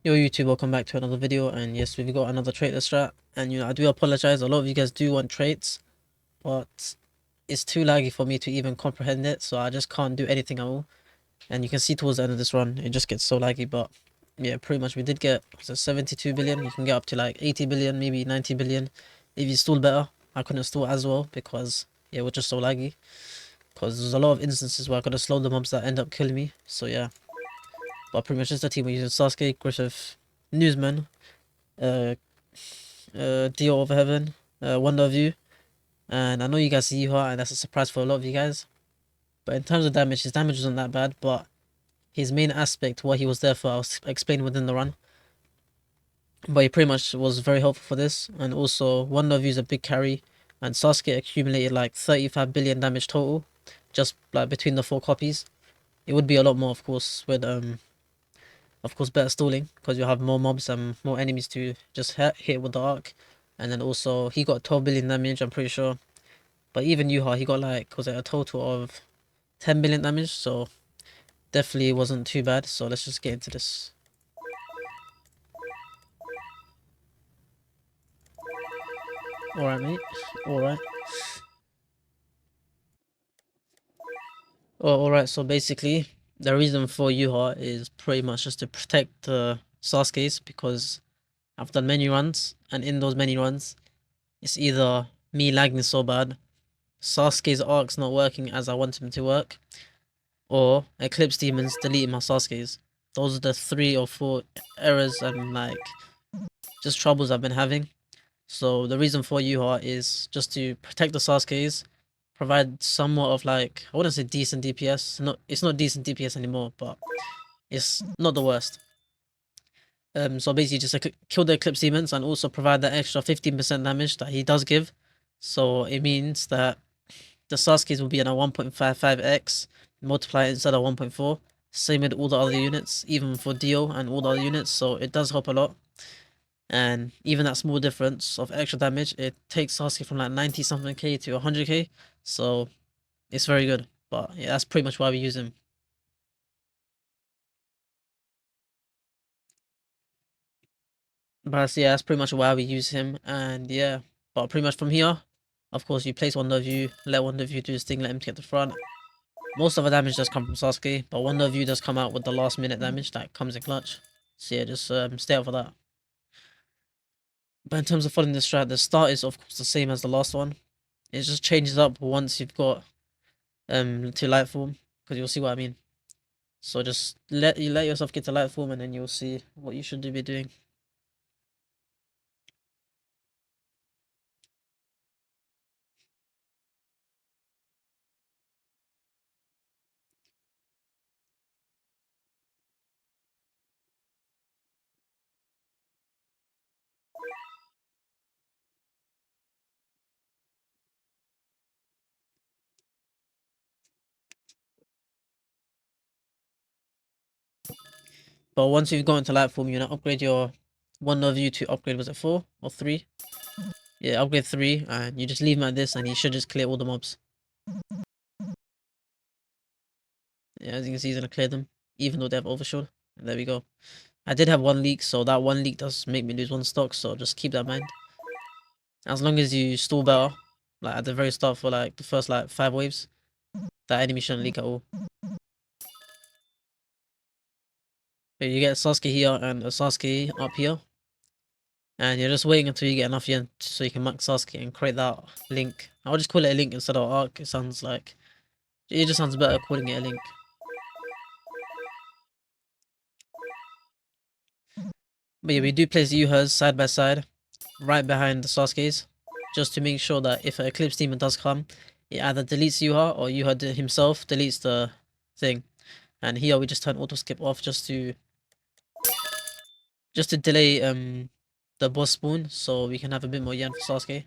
Yo YouTube, welcome back to another video, and yes, we've got another Traitless strat. And I do apologize, a lot of you guys do want traits, but it's too laggy for me to even comprehend it, so I just can't do anything at all. And you can see towards the end of this run, it just gets so laggy. But yeah, pretty much we did get 72 billion. You can get up to like 80 billion, maybe 90 billion if you stall better. I couldn't stall as well because yeah, we're just so laggy, because there's a lot of instances where I could have slowed the mobs that end up killing me. So yeah, but pretty much just the team we're using: Sasuke, Griffith, Newsman, uh Deal over Heaven, Wonder of You, and I know you guys see Yuha, and that's a surprise for a lot of you guys. But in terms of damage, his damage wasn't that bad, but his main aspect, what he was there for, I'll explain within the run. But he pretty much was very helpful for this, and also Wonder of You is a big carry, and Sasuke accumulated like 35 billion damage total, just like between the 4 copies. It would be a lot more, of course, with of course, better stalling, because you have more mobs and more enemies to just hit with the arc. And then also, he got 12 billion damage, I'm pretty sure. But even Yuha, he got like, was it a total of 10 billion damage? So definitely wasn't too bad. So let's just get into this. Alright, mate. Alright. Oh, alright, so basically, the reason for Yuha is pretty much just to protect the Sasuke's, because I've done many runs, and in those many runs, it's either me lagging so bad, Sasuke's arc's not working as I want him to work, or Eclipse Demons deleting my Sasuke's. Those are the 3 or 4 errors and like just troubles I've been having. So the reason for Yuha is just to protect the Sasuke's, provide somewhat of like, I wouldn't say decent DPS. It's not decent DPS anymore, but it's not the worst. So basically just kill the Eclipse Demons and also provide that extra 15% damage that he does give. So it means that the Sasuke's will be in a 1.55x multiplier instead of 1.4. Same with all the other units, even for Dio and all the other units, so it does help a lot. And even that small difference of extra damage, it takes Sasuke from like 90 something k to 100k, so it's very good. But yeah, that's pretty much why we use him. But yeah, that's pretty much why we use him, and yeah. But pretty much from here, of course, you place Wonder of You, let Wonder of You do his thing, let him get the front. Most of the damage does come from Sasuke, but Wonder of You does come out with the last minute damage that comes in clutch. So yeah, just stay out for that. But in terms of following the strat, the start is of course the same as the last one. It just changes up once you've got to light form, because you'll see what I mean. So just let yourself get to light form, and then you'll see what you should be doing. But once you've gone into light form, you know, upgrade your Wonder of You to upgrade, was it 4 or 3? Yeah, upgrade 3, and you just leave him like this, and he should just clear all the mobs. Yeah, as you can see, he's gonna clear them, even though they have overshot. And there we go. I did have 1 leak, so that 1 leak does make me lose 1 stock, so just keep that in mind. As long as you stall better, like at the very start for like the first like 5 waves, that enemy shouldn't leak at all. So you get Sasuke here and a Sasuke up here, and you're just waiting until you get enough yen so you can max Sasuke and create that link. I'll just call it a link instead of arc. It sounds like, it just sounds better calling it a link. But yeah, we do place the Yuhas side by side, right behind the Sasuke's, just to make sure that if an Eclipse Demon does come, it either deletes Yuha or Yuha himself deletes the thing. And here we just turn auto skip off just to delay the boss spawn, so we can have a bit more yen for Sasuke.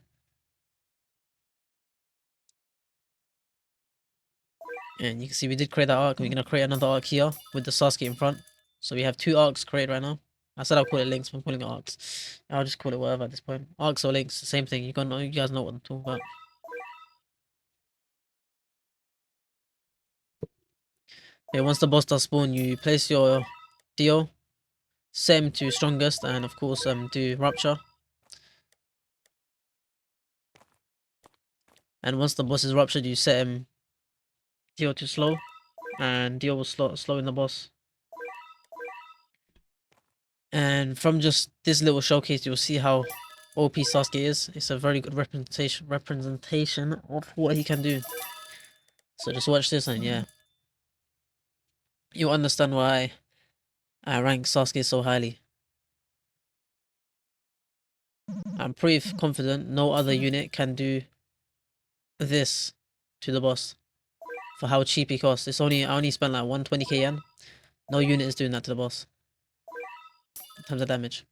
And you can see we did create that arc. We're gonna create another arc here with the Sasuke in front. So we have 2 arcs created right now. I said I'll call it links, but I'm calling it arcs. I'll just call it whatever at this point. Arcs or links, the same thing. You guys know what I'm talking about. Okay, once the boss does spawn, you place your Dio, set him to strongest, and of course do rupture. And once the boss is ruptured, you set him Dio to slow, and Dio will slow in the boss. And from just this little showcase, you'll see how OP Sasuke is. It's a very good representation of what he can do. So just watch this, and yeah, you'll understand why I rank Sasuke so highly. I'm pretty confident no other unit can do this to the boss for how cheap he costs. I only spent like 120k yen. No unit is doing that to the boss in terms of damage.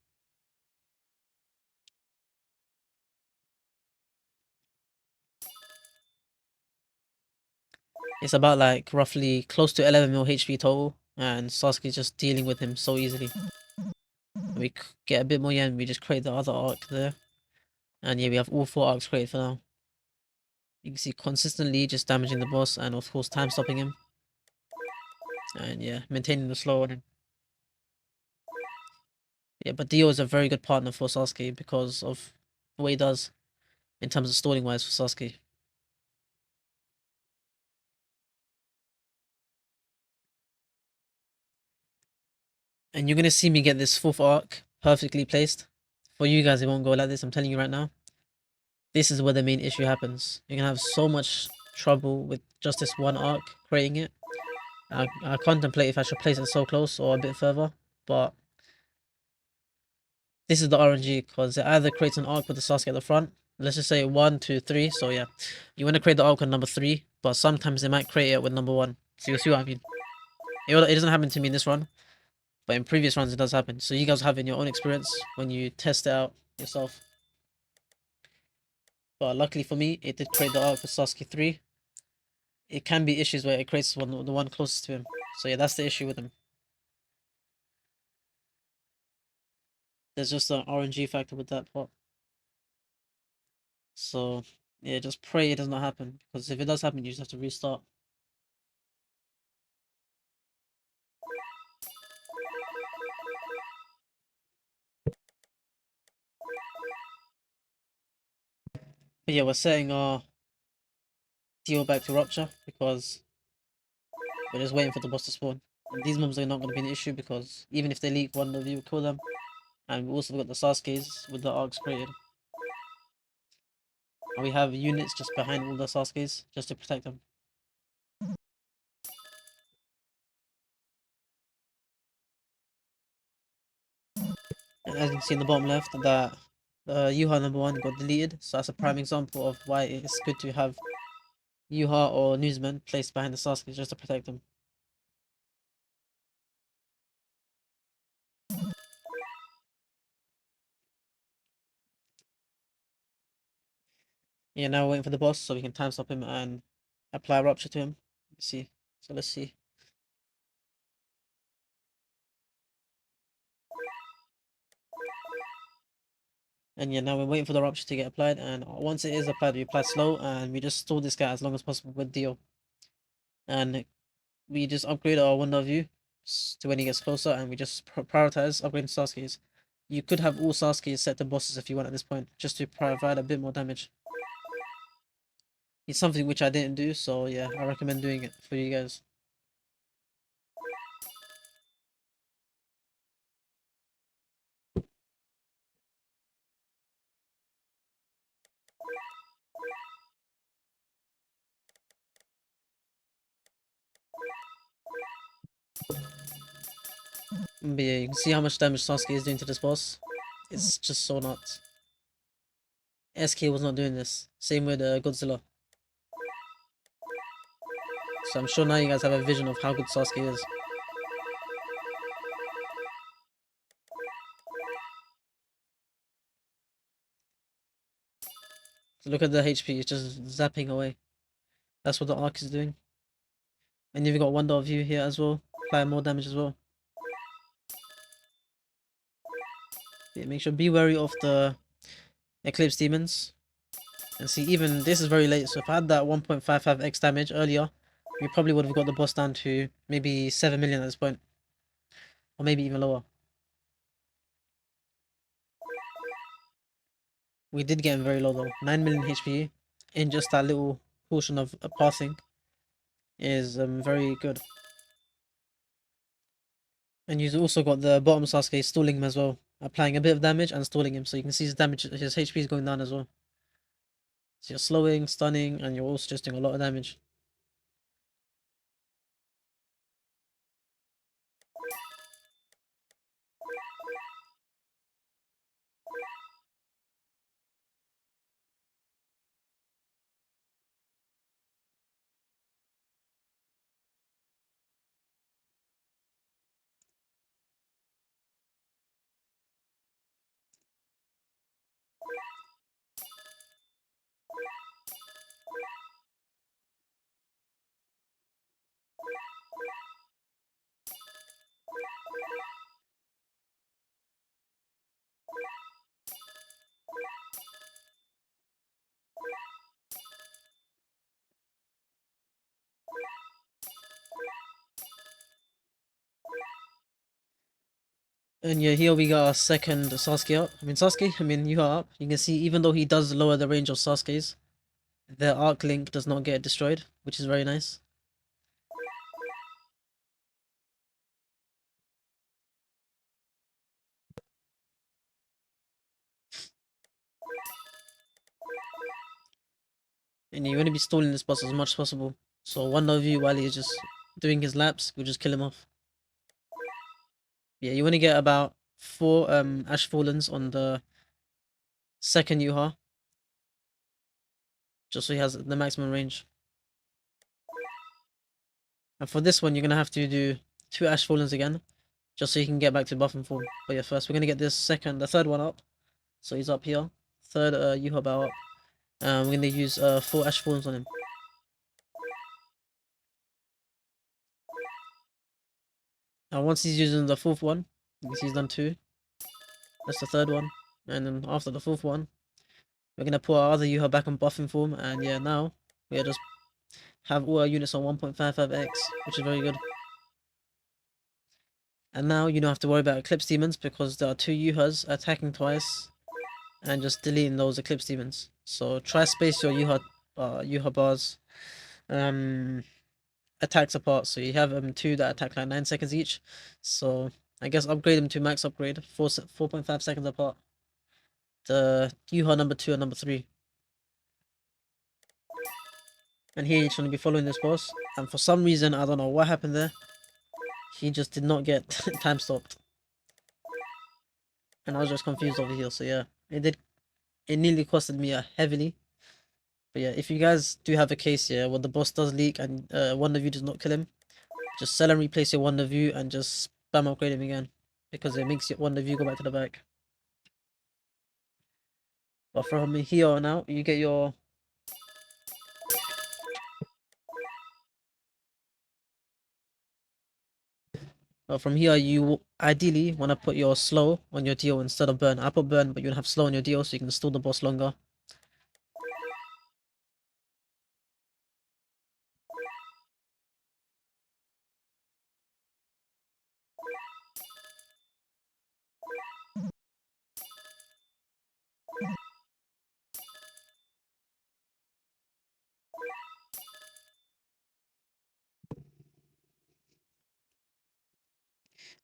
It's about like roughly close to 11 mil HP total, and Sasuke's just dealing with him so easily. We get a bit more yen, we just create the other arc there. And yeah, we have all 4 arcs created for now. You can see consistently just damaging the boss, and of course time stopping him. And yeah, maintaining the slow on him. Yeah, but Dio is a very good partner for Sasuke because of what he does in terms of stalling wise for Sasuke. And you're gonna see me get this 4th arc perfectly placed. For you guys, it won't go like this, I'm telling you right now. This is where the main issue happens. You're gonna have so much trouble with just this one arc, creating it. I contemplate if I should place it so close or a bit further, but this is the RNG, because it either creates an arc with the Sasuke at the front. Let's just say 1, 2, 3. So yeah, you want to create the arc with number 3, but sometimes it might create it with number 1. So you'll see what I mean. It doesn't happen to me in this run, but in previous runs it does happen. So you guys have in your own experience when you test it out yourself. But luckily for me, it did create the arc for Sasuke 3. It can be issues where it creates the one closest to him. So yeah, that's the issue with him. There's just an RNG factor with that part. So yeah, just pray it does not happen, because if it does happen, you just have to restart. But yeah, we're setting our deal back to rupture because we're just waiting for the boss to spawn. And these mobs are not going to be an issue, because even if they leak, one of you will kill them. And we also got the Sasuke's with the arcs created. And we have units just behind all the Sasuke's just to protect them. And as you can see in the bottom left, that Yuha number 1 got deleted. So that's a prime example of why it's good to have Yuha or Newsman placed behind the Sasuke's just to protect them. Yeah, now we're waiting for the boss so we can time stop him and apply rupture to him. Let's see. So let's see. And yeah, now we're waiting for the rupture to get applied, and once it is applied, we apply slow, and we just store this guy as long as possible with Dio. And we just upgrade our window of view to when he gets closer, and we just prioritize upgrading Sasuke's. You could have all Sasuke's set to bosses if you want at this point, just to provide a bit more damage. It's something which I didn't do, so yeah, I recommend doing it for you guys. But yeah, you can see how much damage Sasuke is doing to this boss. It's just so nuts. SK was not doing this. Same with Godzilla. So I'm sure now you guys have a vision of how good Sasuke is. So look at the HP, it's just zapping away. That's what the arc is doing. And you've got Wonder of You here as well. Apply more damage as well. Yeah, make sure be wary of the Eclipse Demons. And see, even this is very late, so if I had that 1.55x damage earlier, we probably would have got the boss down to maybe 7 million at this point. Or maybe even lower. We did get him very low though. 9 million HP in just that little portion of passing is very good. And you've also got the bottom Sasuke stalling him as well, applying a bit of damage and stalling him. So you can see his damage, his HP is going down as well. So you're slowing, stunning, and you're also just doing a lot of damage. And yeah, here we got our second Sasuke up. You are up. You can see even though he does lower the range of Sasuke's, the arc link does not get destroyed, which is very nice. And you want to be stalling this boss as much as possible. So one of you, while he's just doing his laps, will just kill him off. Yeah, you want to get about 4 Ash Fallens on the second Yuha, just so he has the maximum range. And for this one, you're gonna have to do 2 Ash Fallens again, just so you can get back to buffing form. But yeah, first we're gonna get the third one up. So he's up here. Third Yuha bow up. We're gonna use 4 Ash Fallens on him. Now once he's using the fourth one, you can see he's done 2. That's the third one. And then after the fourth one, we're gonna put our other Yuha back on buffing form, and yeah, now we just have all our units on 1.55x, which is very good. And now you don't have to worry about Eclipse Demons because there are 2 Yuhas attacking twice and just deleting those Eclipse Demons. So try space your Yuha bars attacks apart. So you have 2 that attack like 9 seconds each. So I guess upgrade them to max upgrade, 4.5 seconds apart. The Yuha number 2 and number 3. And here you're going to be following this boss. And for some reason, I don't know what happened there, he just did not get time stopped. And I was just confused over here. So yeah, it nearly costed me heavily. But yeah, if you guys do have a case here where the boss does leak and one of you does not kill him, just sell and replace your one of you and just spam upgrade him again, because it makes one of you go back to the back. But from here on out, you get your from here you ideally want to put your slow on your deal instead of burn. I put burn, but you don't have slow on your deal, so you can stall the boss longer.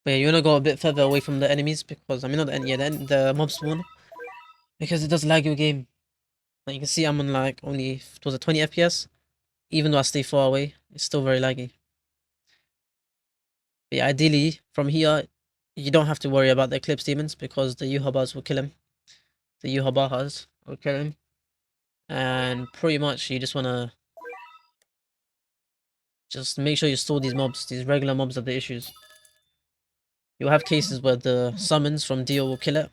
But yeah, you want to go a bit further away from the enemies because, I mean, not the, yeah, the mob spawn, because it does lag your game. Like you can see I'm on like only, it was a 20 FPS, even though I stay far away, it's still very laggy. But yeah, ideally, from here, you don't have to worry about the Eclipse Demons because the Yuhabas will kill him. The Yuhabahas will kill him. And pretty much you just want to just make sure you store these mobs. These regular mobs are the issues. You'll have cases where the summons from Dio will kill it.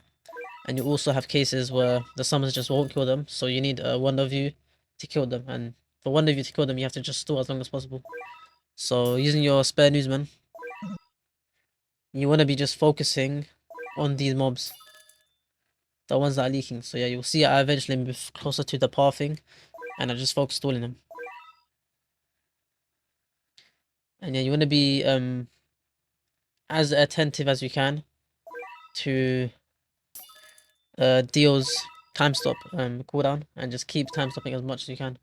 And you also have cases where the summons just won't kill them. So you need one of you to kill them. And for one of you to kill them, you have to just store as long as possible. So using your spare newsman, you want to be just focusing on these mobs. The ones that are leaking. So yeah, you'll see I eventually move closer to the pathing. And I just focus stalling them. And yeah, you want to be as attentive as you can to Dio's time stop cooldown, and just keep time stopping as much as you can.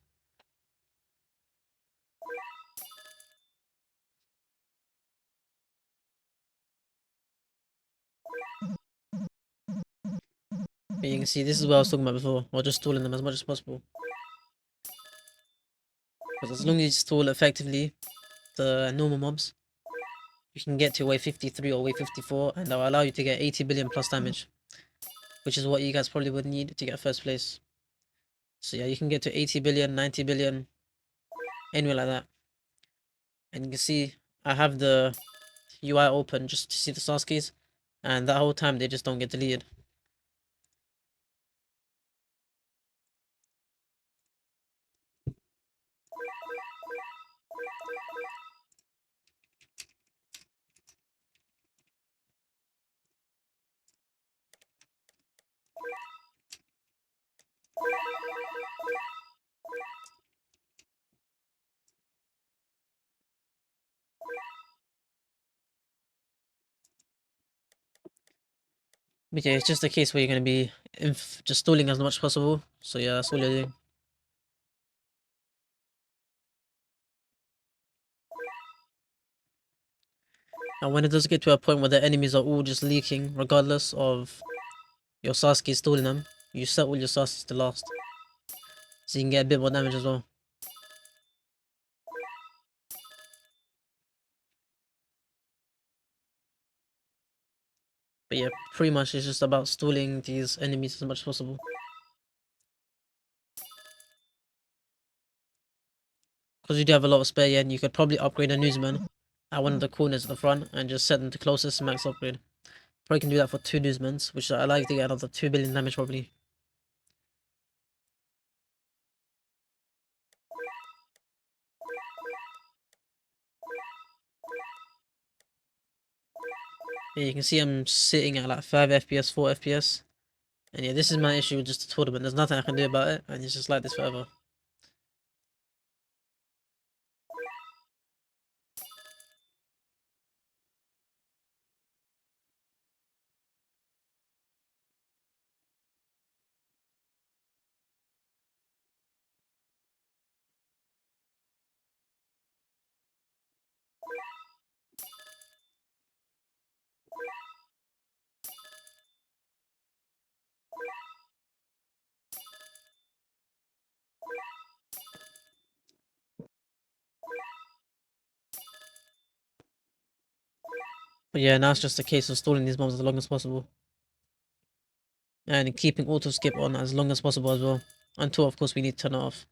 But you can see this is what I was talking about before, or just stalling them as much as possible. Because as long as you stall effectively the normal mobs, you can get to wave 53 or wave 54, and that will allow you to get 80 billion plus damage, which is what you guys probably would need to get first place. So yeah, you can get to 80 billion, 90 billion, anywhere like that. And you can see I have the UI open just to see the Saskis, and that whole time they just don't get deleted. But yeah, it's just a case where you're going to be just stalling as much as possible. So yeah, that's all you're doing. And when it does get to a point where the enemies are all just leaking, regardless of your Sasuke stalling them, you set all your Sasuke to last. So you can get a bit more damage as well. But yeah, pretty much it's just about stalling these enemies as much as possible. Because you do have a lot of spare yen, you could probably upgrade a newsman at one of the corners at the front and just set them to closest max upgrade. Probably can do that for 2 newsmans, which I like to get another 2 billion damage probably. Yeah, you can see I'm sitting at like 5 FPS, 4 FPS. And yeah, this is my issue with just the tournament. There's nothing I can do about it, and it's just like this forever. But yeah, now it's just a case of stalling these mobs as long as possible. And keeping auto skip on as long as possible as well. Until of course we need to turn it off.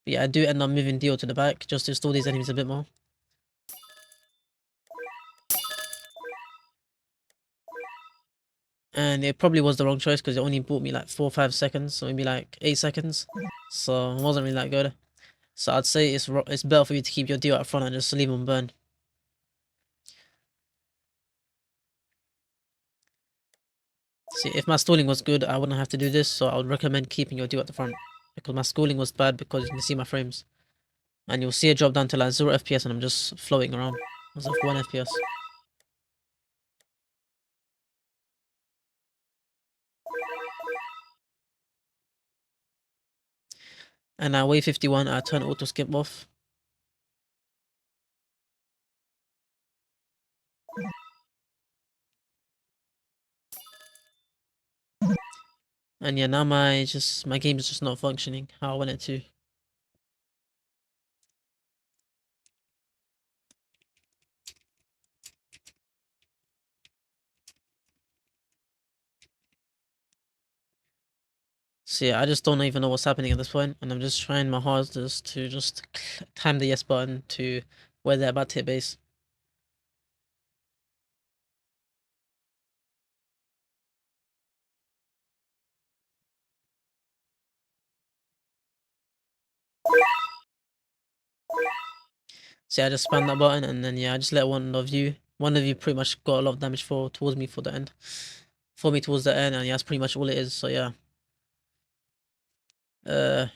But yeah, I do end up moving Dio to the back just to stall these enemies a bit more. And it probably was the wrong choice because it only bought me like 4 or 5 seconds, so maybe like 8 seconds. So it wasn't really that good. So I'd say it's better for you to keep your Dio up front and just leave them burn. See, if my stalling was good, I wouldn't have to do this, so I would recommend keeping your Dio at the front. Because my stalling was bad because you can see my frames. And you'll see it drop down to like 0 FPS and I'm just floating around as of 1 FPS. And at wave 51, I turn auto skip off. And yeah, now my game is just not functioning how I want it to. So yeah, I just don't even know what's happening at this point, and I'm just trying my hardest to just time the yes button to where they're about to hit base. So yeah, I just spam that button, and then yeah, I just let one of you pretty much got a lot of damage towards me for the end. For me towards the end, and yeah, that's pretty much all it is, so yeah.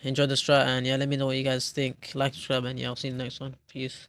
Enjoy the strat, and yeah, let me know what you guys think. Like, subscribe, and yeah, I'll see you in the next one. Peace.